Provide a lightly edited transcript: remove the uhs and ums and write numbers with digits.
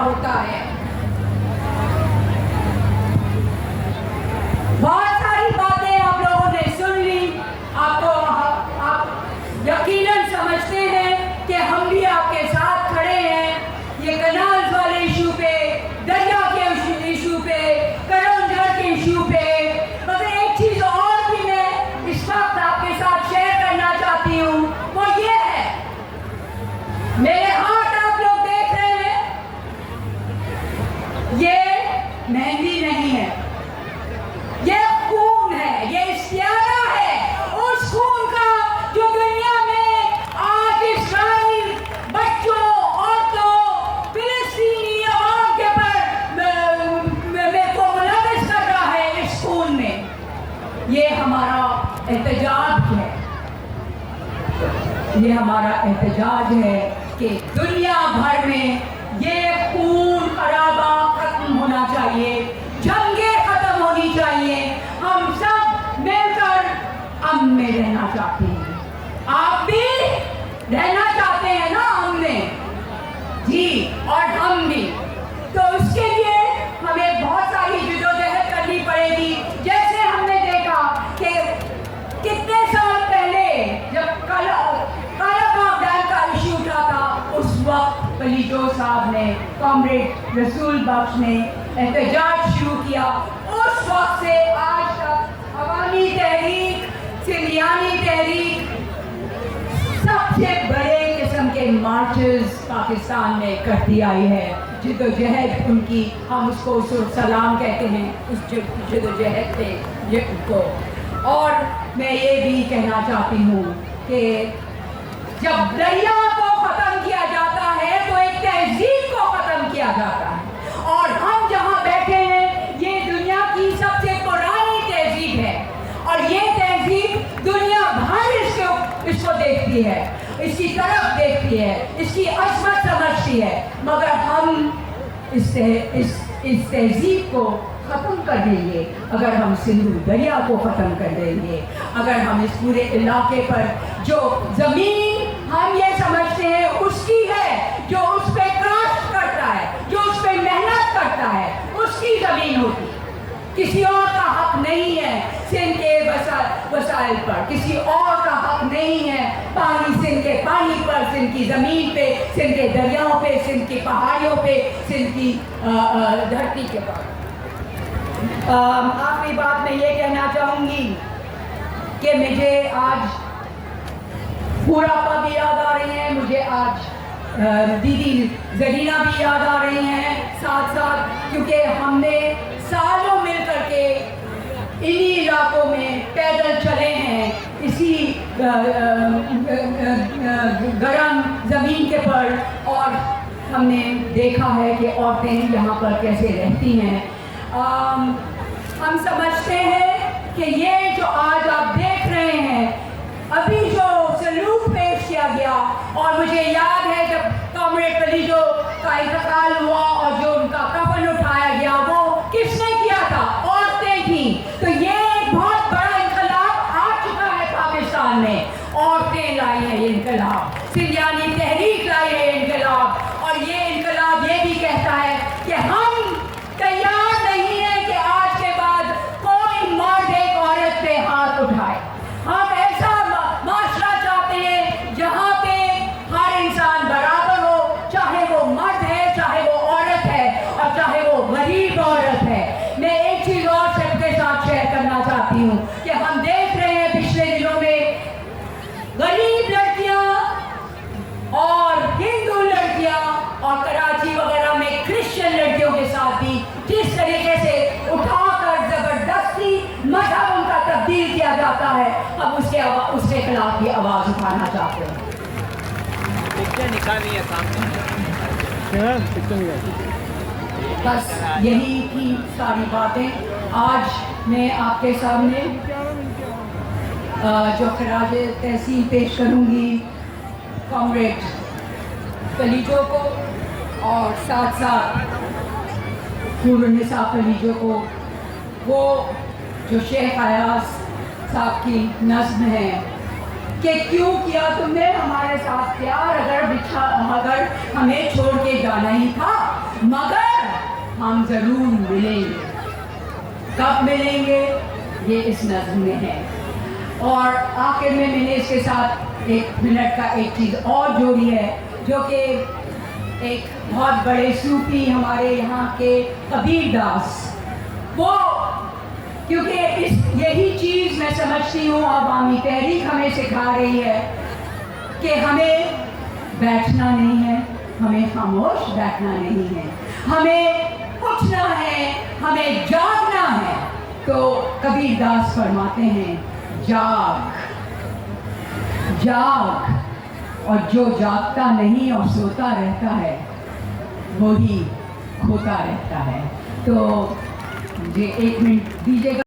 होता है। बहुत सारी बातें आप लोगों ने सुन ली। आप यकीनन समझते हैं कि हम भी आपके साथ खड़े हैं ये कनाल्स वाले इशू पे, दरिया के इशू पे, करोंझर के इशू पे। मगर एक चीज और भी मैं इस वक्त आपके साथ शेयर करना चाहती हूँ, वो ये है, मेरे हाथ आप लोग देख रहे हैं, ये मेहंदी नहीं है, ये खून है, ये इश्तियारा है उस खून का जो दुनिया में आज इस्राइल बच्चों, औरतों, फिलिस्तीनी अवाम के को मुलविस कर रहा है। इस खून में ये हमारा एहतजाज है, ये हमारा एहतजाज है कि दुनिया भर में ये खून खराबा खत्म होना चाहिए, जंगें खत्म होनी चाहिए। हम सब मिलकर अमन में रहना चाहते हैं। आप भी रहना चाहते हैं ना अमन में? जी, और हम भी। तो उसके लिए हमें बहुत सारी जद्दोजहद करनी पड़ेगी। जैसे हमने देखा कि कितने साल पहले जब कालाबाग डैम का इशू उठा था, उस वक्त पलीजो साहब ने, कॉमरेड रसूल बख्श ने एहतजाज शुरू किया। उस वक्त से आज तक अवामी तहरीक, सिंधियानी तहरीक, सबसे बड़े किस्म के मार्चेस पाकिस्तान में करती आई है। जद्दोजहद उनकी, हम उसको सलाम कहते हैं, उस जद्दोजहद पे ये उनको। और मैं ये भी कहना चाहती हूँ कि जब दरिया को ख़त्म किया जाता है तो एक तहजीब को ख़त्म किया जाता है। और हम जहाँ बैठे हैं ये दुनिया की सबसे पुरानी तहजीब है, और ये तहजीब दुनिया भर इसको देखती है, इसकी तरफ देखती है, इसकी अजमत समझती है। मगर हम इस तहजीब को ख़त्म कर देंगे अगर हम सिंधु दरिया को ख़त्म कर देंगे, अगर हम इस पूरे इलाके पर जो ज़मीन हम ये समझते हैं उसकी है, जो उस पर काश्त करता है, जो उस पर मेहनत करता है, उसकी ज़मीन होती, किसी और का हक नहीं है सिंध के वसाइल पर, किसी और का हक नहीं है पानी, सिंध के पानी पर, सिंध की ज़मीन पे, सिंध के दरियाओं पे, सिंध की पहाड़ियों पे, सिंध की धरती के पर। आखिरी बात मैं ये कहना चाहूँगी कि मुझे आज पूरापा भी याद आ रही है, मुझे आज दीदी जरीना भी याद आ रही हैं साथ साथ, क्योंकि हमने सालों मिल करके इन्हीं इलाकों में पैदल चले हैं, इसी गरम ज़मीन के पर, और हमने देखा है कि औरतें यहाँ पर कैसे रहती हैं। हम समझते हैं कि ये जो आज आप देख रहे हैं, अभी जो सलूट पेश किया गया, और मुझे याद है जब कॉमरेड पलीजो का इंतकाल हुआ और जो उनका कफन उठाया गया, वो किसने किया था? औरतें थी। तो ये एक बहुत बड़ा इनकलाब आ चुका है पाकिस्तान में, औरतें लाई है ये इनकलाब, सिंधियानी तहरीक लाई है ये इनकलाब। और ये इनकलाब ये भी कहता है कि हम तैयार नहीं है कि आज के बाद कोई मर्द एक औरत पे हाथ उठाए। हम ऐसा माशरा चाहते हैं जहाँ पे हर इंसान बराबर हो, चाहे वो मर्द है, चाहे वो औरत है, और चाहे वो गरीब औरत है। मैं एक चीज़ और सबके साथ शेयर करना चाहती हूँ कि हम देख रहे हैं पिछले दिनों में गरीब लड़कियाँ और हिंदू लड़कियाँ और कराची वगैरह में क्रिश्चियन लड़कियों के साथ भी जिस तरीके से उठाकर ज़बरदस्ती मजहब उनका तब्दील किया जाता है, हम उसके खिलाफ भी आवाज़ उठाना चाहते हैं। निकालिए सामने, बस यही थी सारी बातें। आज मैं आपके सामने जो खराज तहसील पेश करूँगी कॉमरेड पलीजो को, और साथ साथ नूरुन्निसा पलीजो को, वो जो शेख अयाज साहब की नज़्म है कि क्यों किया तुमने हमारे साथ प्यार, अगर हमें छोड़ के जाना ही था, मगर हम जरूर मिलेंगे। कब मिलेंगे ये इस नज़्म में है। और आखिर में मैंने इसके साथ 1 मिनट का एक चीज़ और जोड़ी है, जो कि एक बहुत बड़े सूफी हमारे यहाँ के कबीर दास, वो क्योंकि यही चीज़ मैं समझती हूँ अवामी तहरीक हमें सिखा रही है कि हमें बैठना नहीं है, हमें खामोश बैठना नहीं है, हमें उठना है, हमें जागना है। तो कबीर दास फरमाते हैं, जाग जाग, और जो जागता नहीं और सोता रहता है वही खोता रहता है। तो मुझे 1 मिनट दीजिएगा।